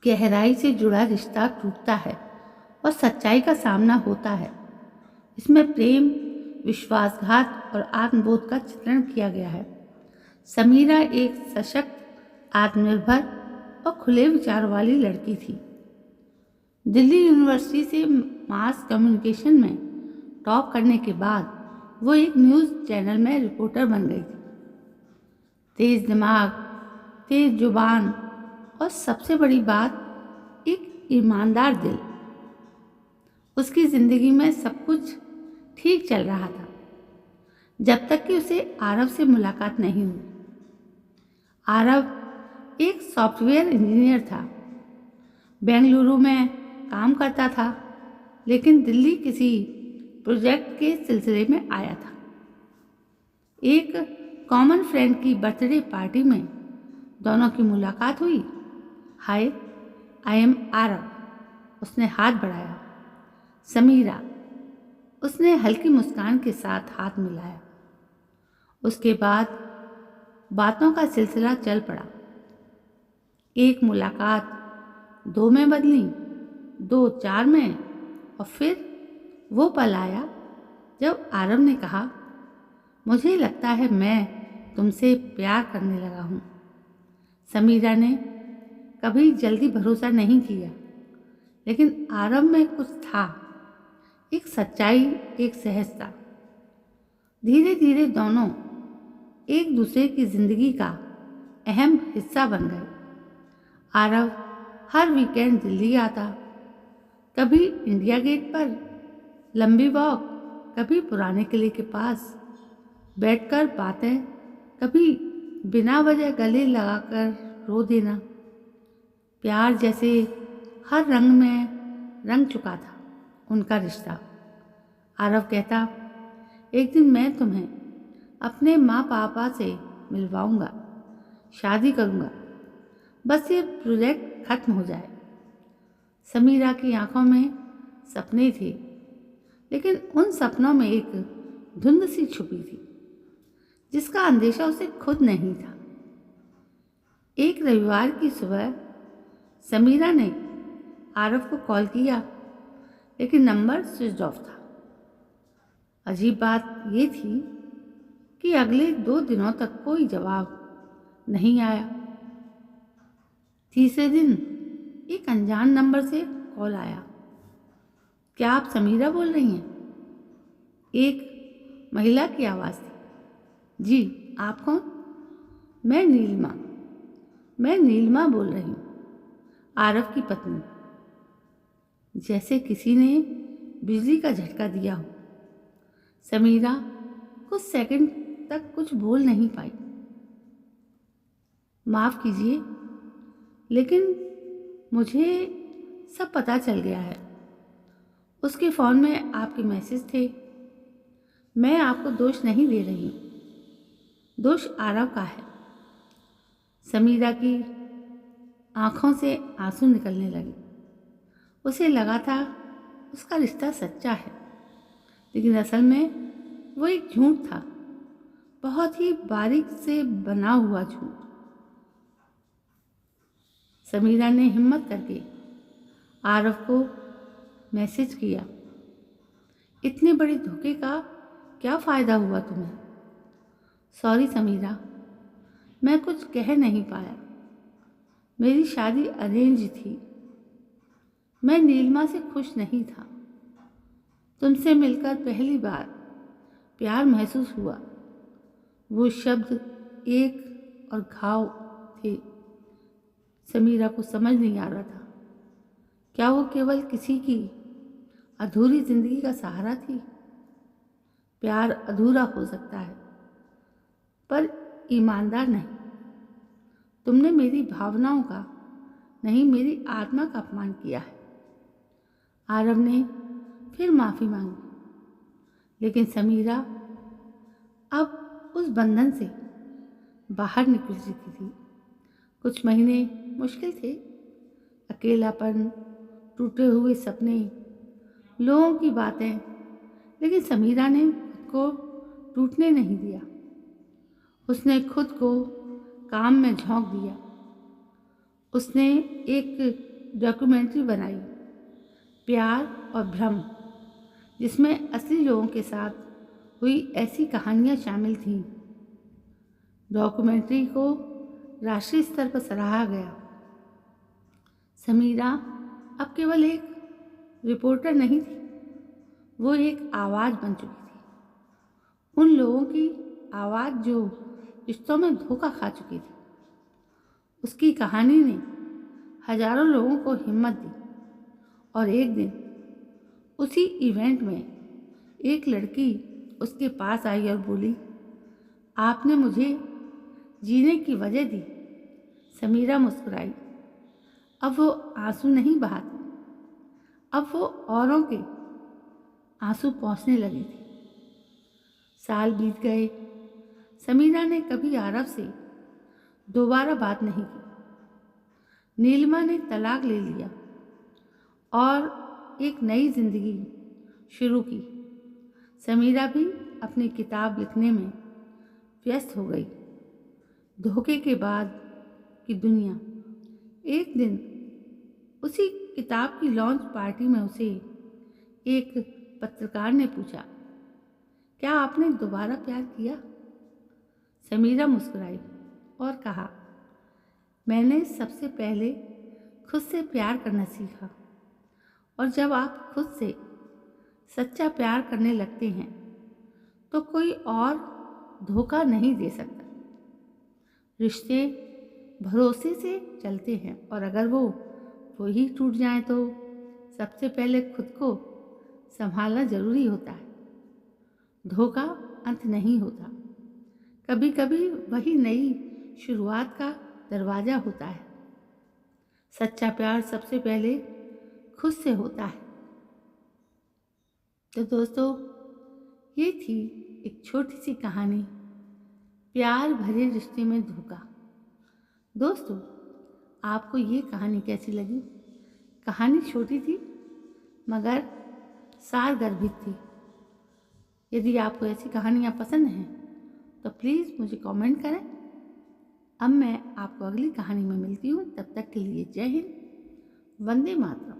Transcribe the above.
गहराई से जुड़ा रिश्ता टूटता है और सच्चाई का सामना होता है। इसमें प्रेम, विश्वासघात और आत्मबोध का चित्रण किया गया है। समीरा एक सशक्त, आत्मनिर्भर और खुले विचार वाली लड़की थी। दिल्ली यूनिवर्सिटी से मास कम्युनिकेशन में टॉप करने के बाद वो एक न्यूज़ चैनल में रिपोर्टर बन गई थी। तेज दिमाग, तेज जुबान और सबसे बड़ी बात, एक ईमानदार दिल। उसकी ज़िंदगी में सब कुछ ठीक चल रहा था जब तक कि उसे आरव से मुलाकात नहीं हुई। आरव एक सॉफ्टवेयर इंजीनियर था, बेंगलुरु में काम करता था, लेकिन दिल्ली किसी प्रोजेक्ट के सिलसिले में आया था। एक कॉमन फ्रेंड की बर्थडे पार्टी में दोनों की मुलाकात हुई। हाय, आई एम आरव, उसने हाथ बढ़ाया। समीरा, उसने हल्की मुस्कान के साथ हाथ मिलाया। उसके बाद बातों का सिलसिला चल पड़ा। एक मुलाकात 2 में बदली, 2 4 में, और फिर वो पल आया जब आरव ने कहा, मुझे लगता है मैं तुमसे प्यार करने लगा हूँ। समीरा ने कभी जल्दी भरोसा नहीं किया, लेकिन आरव में कुछ था, एक सच्चाई, एक सहजता। धीरे धीरे दोनों एक दूसरे की जिंदगी का अहम हिस्सा बन गए। आरव हर वीकेंड दिल्ली आता, कभी इंडिया गेट पर लंबी वॉक, कभी पुराने किले के पास बैठकर बातें, कभी बिना वजह गले लगाकर रो देना। प्यार जैसे हर रंग में रंग चुका था उनका रिश्ता। आरव कहता, एक दिन मैं तुम्हें अपने माँ पापा से मिलवाऊंगा, शादी करूंगा, बस ये प्रोजेक्ट खत्म हो जाए। समीरा की आंखों में सपने थे, लेकिन उन सपनों में एक धुंध सी छुपी थी जिसका अंदेशा उसे खुद नहीं था। एक रविवार की सुबह समीरा ने आरव को कॉल किया, लेकिन नंबर स्विच ऑफ था। अजीब बात ये थी कि अगले 2 दिनों तक कोई जवाब नहीं आया। तीसरे दिन एक अनजान नंबर से कॉल आया। क्या आप समीरा बोल रही हैं? एक महिला की आवाज़ थी। जी, आप कौन? मैं नीलिमा बोल रही हूँ, आरव की पत्नी। जैसे किसी ने बिजली का झटका दिया हो। समीरा कुछ सेकंड तक कुछ बोल नहीं पाई। माफ़ कीजिए, लेकिन मुझे सब पता चल गया है। उसके फ़ोन में आपके मैसेज थे। मैं आपको दोष नहीं दे रही हूँ, दोष आरव का है। समीरा की आँखों से आंसू निकलने लगे। उसे लगा था उसका रिश्ता सच्चा है, लेकिन असल में वो एक झूठ था, बहुत ही बारीक से बना हुआ झूठ। समीरा ने हिम्मत करके आरव को मैसेज किया, इतने बड़े धोखे का क्या फ़ायदा हुआ तुम्हें? सॉरी समीरा, मैं कुछ कह नहीं पाया। मेरी शादी अरेंज थी। मैं नीलिमा से खुश नहीं था। तुमसे मिलकर पहली बार प्यार महसूस हुआ। वो शब्द एक और घाव थे। समीरा को समझ नहीं आ रहा था, क्या वो केवल किसी की अधूरी जिंदगी का सहारा थी? प्यार अधूरा हो सकता है, पर ईमानदार नहीं। तुमने मेरी भावनाओं का नहीं, मेरी आत्मा का अपमान किया है। आरव ने फिर माफ़ी मांगी, लेकिन समीरा अब उस बंधन से बाहर निकल चुकी थी। कुछ महीने मुश्किल थे। अकेलापन, टूटे हुए सपने, लोगों की बातें, लेकिन समीरा ने खुद को टूटने नहीं दिया। उसने खुद को काम में झोंक दिया। उसने एक डॉक्यूमेंट्री बनाई, प्यार और भ्रम, जिसमें असली लोगों के साथ हुई ऐसी कहानियाँ शामिल थीं। डॉक्यूमेंट्री को राष्ट्रीय स्तर पर सराहा गया। समीरा अब केवल एक रिपोर्टर नहीं थी, वो एक आवाज़ बन चुकी थी। उन लोगों की आवाज़ जो रिश्तों में धोखा खा चुकी थी। उसकी कहानी ने हजारों लोगों को हिम्मत दी और एक दिन उसी इवेंट में एक लड़की उसके पास आई और बोली, आपने मुझे जीने की वजह दी। समीरा मुस्कुराई। अब वो आंसू नहीं बहाती, अब वो औरों के आंसू पहुँचने लगी थी। साल बीत गए। समीरा ने कभी आरव से दोबारा बात नहीं की। नीलिमा ने तलाक ले लिया और एक नई जिंदगी शुरू की। समीरा भी अपनी किताब लिखने में व्यस्त हो गई। धोखे के बाद की दुनिया। एक दिन उसी किताब की लॉन्च पार्टी में उसे एक पत्रकार ने पूछा, क्या आपने दोबारा प्यार किया? समीरा मुस्कुराई और कहा, मैंने सबसे पहले खुद से प्यार करना सीखा, और जब आप खुद से सच्चा प्यार करने लगते हैं तो कोई और धोखा नहीं दे सकता। रिश्ते भरोसे से चलते हैं, और अगर वो ही टूट जाए तो सबसे पहले खुद को संभालना जरूरी होता है। धोखा अंत नहीं होता, कभी कभी वही नई शुरुआत का दरवाज़ा होता है। सच्चा प्यार सबसे पहले खुद से होता है। तो दोस्तों, ये थी एक छोटी सी कहानी, प्यार भरे रिश्ते में धोखा। दोस्तों, आपको ये कहानी कैसी लगी? कहानी छोटी थी मगर सारगर्भित थी। यदि आपको ऐसी कहानियाँ पसंद हैं तो प्लीज़ मुझे कमेंट करें। अब मैं आपको अगली कहानी में मिलती हूँ। तब तक के लिए जय हिंद, वंदे मातरम।